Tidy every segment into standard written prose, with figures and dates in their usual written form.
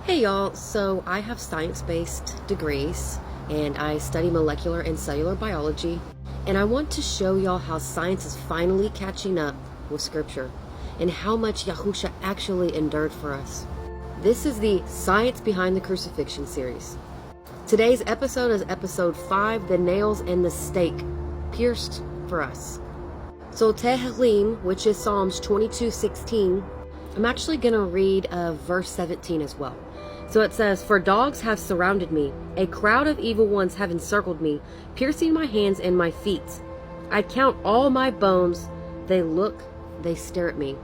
Hey y'all, so I have science-based degrees and I study molecular and cellular biology, and I want to show y'all how science is finally catching up with scripture and how much Yahusha actually endured for us. This is the Science Behind the Crucifixion series. Today's episode is episode 5, the nails and the stake pierced for us. So Tehillim, which is Psalms 22:16, I'm actually going to read verse 17 as well. So it says, "For dogs have surrounded me, a crowd of evil ones have encircled me, piercing my hands and my feet. I count all my bones, they look, they stare at me."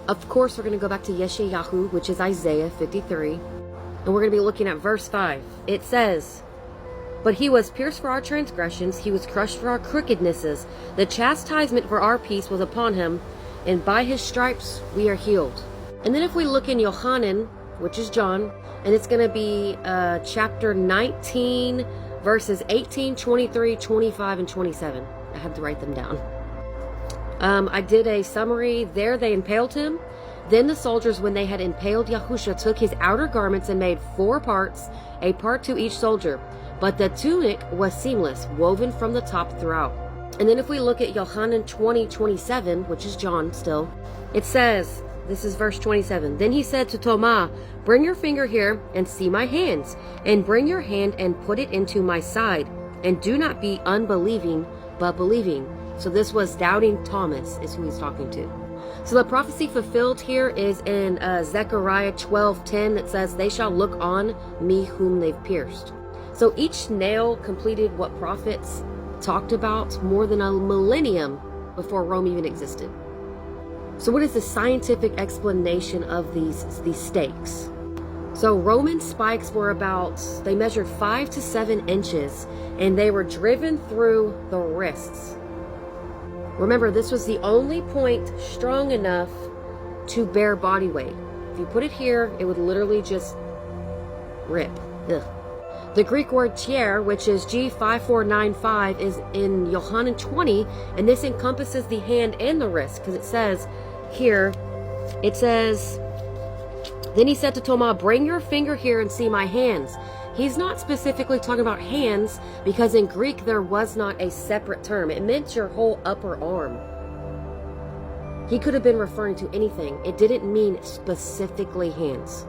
Of course, we're going to go back to Yeshayahu, which is Isaiah 53, and we're going to be looking at verse 5. It says, "But he was pierced for our transgressions, he was crushed for our crookednesses. The chastisement for our peace was upon him, and by his stripes we are healed." And then if we look in Yohanan, which is John, and it's going to be chapter 19, verses 18, 23, 25, and 27. I had to write them down. I did a summary there. They impaled him. Then the soldiers, when they had impaled Yahusha, took his outer garments and made 4 parts, a part to each soldier. But the tunic was seamless, woven from the top throughout. And then if we look at Yohanan 20:27, which is John still, it says, this is verse 27. "Then he said to Thomas, 'Bring your finger here and see my hands, and bring your hand and put it into my side, and do not be unbelieving, but believing.'" So this was doubting Thomas is who he's talking to. So the prophecy fulfilled here is in Zechariah 12:10 that says, "They shall look on me whom they've pierced." So each nail completed what prophets talked about more than a millennium before Rome even existed. So what is the scientific explanation of these stakes? So Roman spikes were they measured 5 to 7 inches, and they were driven through the wrists. Remember, this was the only point strong enough to bear body weight. If you put it here, it would literally just rip. Ugh. The Greek word tier, which is G5495, is in Yohanan 20, and this encompasses the hand and the wrist, because it says here, it says, "Then he said to Thomas, 'Bring your finger here and see my hands.'" He's not specifically talking about hands, because in Greek there was not a separate term. It meant your whole upper arm. He could have been referring to anything. It didn't mean specifically hands.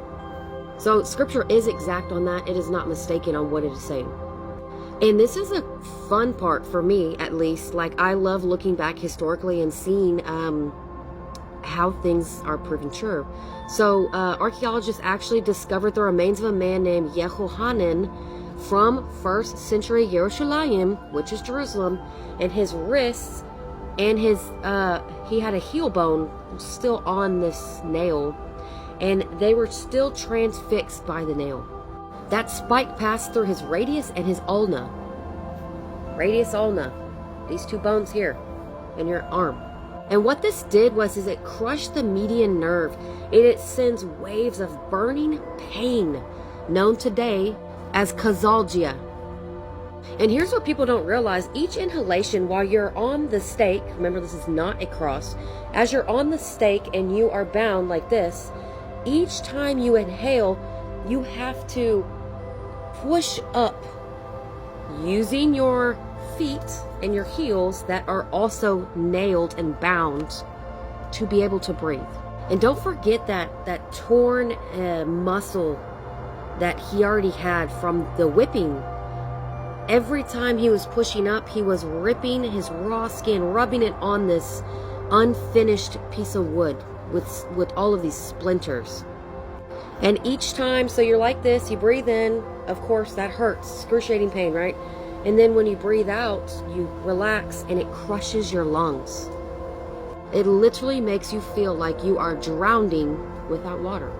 So scripture is exact on that. It is not mistaken on what it is saying. And this is a fun part for me, at least. Like, I love looking back historically and seeing how things are proven true. So archaeologists actually discovered the remains of a man named Yehohanan from 1st century Jerusalem, which is Jerusalem, and his wrists and he had a heel bone still on this nail, and they were still transfixed by the nail. That spike passed through his radius and his ulna. Radius, ulna. These 2 bones here in your arm. And what this did was it crushed the median nerve, and it sends waves of burning pain, known today as causalgia. And here's what people don't realize. Each inhalation while you're on the stake, remember this is not a cross, as you're on the stake and you are bound like this, each time you inhale, you have to push up using your feet and your heels that are also nailed and bound to be able to breathe. And don't forget that torn muscle that he already had from the whipping. Every time he was pushing up, he was ripping his raw skin, rubbing it on this unfinished piece of wood with all of these splinters. And each time, so you're like this, you breathe in, of course that hurts, excruciating pain, right? And then when you breathe out, you relax and it crushes your lungs. It literally makes you feel like you are drowning without water.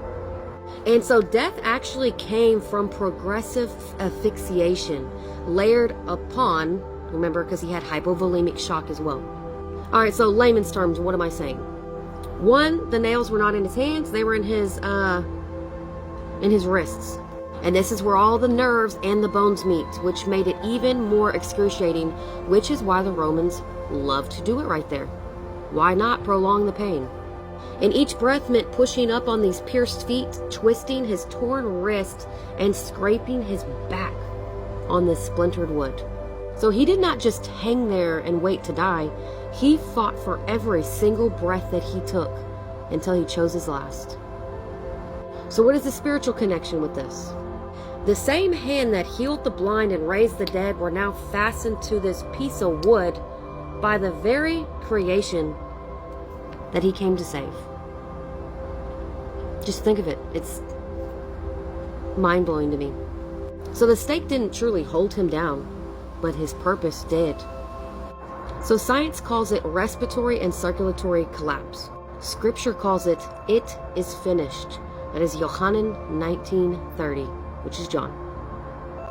And so death actually came from progressive asphyxiation, layered upon, remember, because he had hypovolemic shock as well. All right, so layman's terms, what am I saying? 1, the nails were not in his hands, they were in his wrists. And this is where all the nerves and the bones meet, which made it even more excruciating, which is why the Romans loved to do it right there. Why not prolong the pain? And each breath meant pushing up on these pierced feet, twisting his torn wrist, and scraping his back on this splintered wood. So he did not just hang there and wait to die. He fought for every single breath that he took until he chose his last. So what is the spiritual connection with this? The same hand that healed the blind and raised the dead were now fastened to this piece of wood by the very creation that he came to save. Just think of it. It's mind-blowing to me. So the stake didn't truly hold him down, but his purpose did. So science calls it respiratory and circulatory collapse. Scripture calls it is finished. That is Yohanan 19:30, which is John.